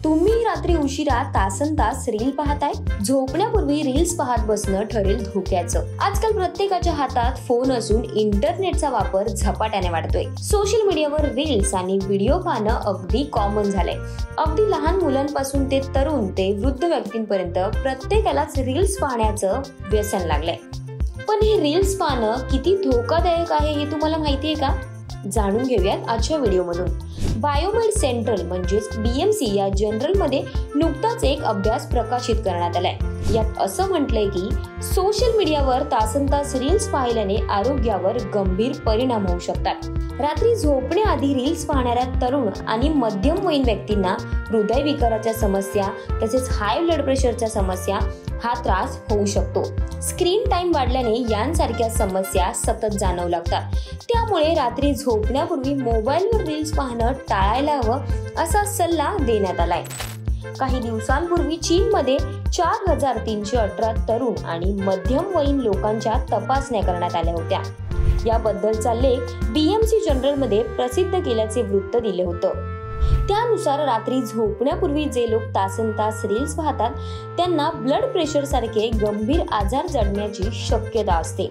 तुम्ही रात्री उशिरा तासनतास रील पाहताय? झोपण्यापूर्वी रील्स पाहत बसणं ठरेल धोक्याचं. आजकाल प्रत्येकाच्या हातात फोन असून इंटरनेटचा वापर झपाट्याने वाढतोय. सोशल मीडियावर रील्स आणि व्हिडिओ पाहणं अगदी कॉमन झालंय. अगदी लहान मुलांपासून ते तरुण ते वृद्ध व्यक्तींपर्यंत प्रत्येकालाच रील्स पाहण्याचं व्यसन लागलंय. पण हे रील्स पाहणं किती धोकादायक आहे हे तुम्हाला माहितीये का? जाणून घेऊयात आजच्या व्हिडिओमधून. बायोमेड सेंट्रल म्हणजेच BMC या जर्नलमध्ये नुकताच एक अभ्यास प्रकाशित करण्यात आलाय. यात असं म्हटलंय की सोशल मीडियावर तासनतास रील्स पाहिल्याने आरोग्यावर गंभीर परिणाम होऊ शकतात. रात्री झोपण्याआधी रील्स पाहणाऱ्या तरुण आणि मध्यमवयीन व्यक्तींना हृदयविकाराच्या समस्या तसेच हाय ब्लड प्रेशरच्या समस्या हा त्रास होऊ शकतो. स्क्रीन टाइम वाढल्याने यांसारख्या समस्या सतत जाणवू लागतात. त्यामुळे रात्री झोपण्यापूर्वी मोबाईलवर रील्स पाहणं टाळायला हवं असा सल्ला देण्यात आलाय. काही दिवसांपूर्वी चीनमध्ये 4318 तरुण आणि मध्यमवयीन लोकांच्या तपासण्या करण्यात आल्या होत्या. याबद्दलचा लेख BMC जर्नलमध्ये प्रसिद्ध केल्याचे वृत्त दिले होतं. त्यानुसार रात्री झोपण्यापूर्वी जे लोक तासनतास रील्स पाहतात त्यांना ब्लड प्रेशर सारखे गंभीर आजार जडण्याची शक्यता असते.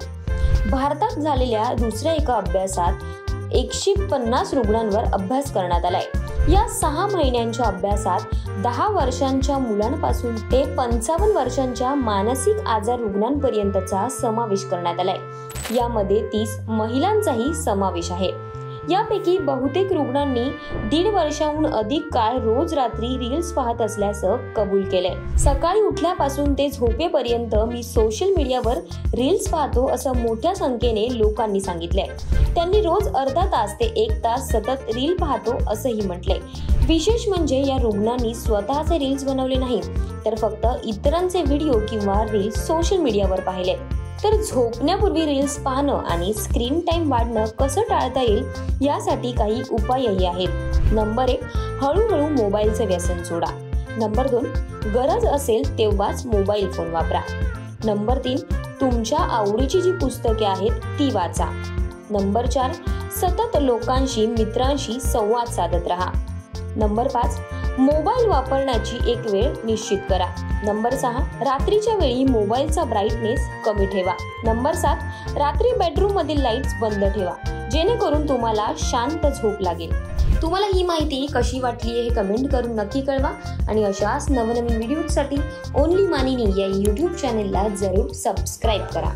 भारतात झालेल्या दुसऱ्या एका अभ्यासात 150 रुग्णांवर अभ्यास करण्यात आलाय. या 6 महिन्यांच्या अभ्यासात 10 वर्षांच्या मुलांपासून ते 55 वर्षांच्या मानसिक आजार रुग्णांपर्यंतचा समावेश करण्यात आलाय. यामध्ये 30 महिलांचाही समावेश आहे. यापैकी बहुतेक रुग्णांनी 1.5 वर्षाहून अधिक काळ रोज रात्री रील्स पाहत असल्याचं कबूल केलंय. सकाळी उठल्यापासून ते झोपेपर्यंत मी सोशल मीडियावर रील्स पाहतो असं मोठ्या संख्येने लोकांनी सांगितलंय. त्यांनी रोज अर्धा तास ते 1 तास सतत रील पाहतो असंही म्हटलंय. विशेष म्हणजे या रुग्णांनी स्वतःचे रील्स बनवले नाही तर फक्त इतरांचे व्हिडिओ किंवा रील्स सोशल मीडियावर पाहिले. तर झोपण्यापूर्वी रील्स पाहणं आणि स्क्रीन टाइम वाढणं कसं टाळता येईल यासाठी काही उपायही आहेत. नंबर 1, हळूहळू मोबाईलचं व्यसन सोडा. नंबर 2, गरज असेल तेव्हाच मोबाईल फोन वापरा. नंबर 3, तुमच्या आवडीची जी पुस्तके आहेत ती वाचा. नंबर 4, सतत लोकांशी मित्रांशी संवाद साधत राहा. नंबर 5, मोबाईल वापरण्याची एक वेळ निश्चित करा. नंबर 6, रात्रीच्या वेळी मोबाईलचा ब्राईटनेस कमी ठेवा. नंबर 7, रात्री बेडरूम मधील लाईट्स बंद ठेवा जेणेकरून तुम्हाला शांत झोप लागेल. तुम्हाला ही माहिती कशी वाटली हे कमेंट करून नक्की कळवा आणि अशाच नवनवीन व्हिडिओसाठी ओनली मानिनी या YouTube चॅनेलला जरूर सबस्क्राईब करा.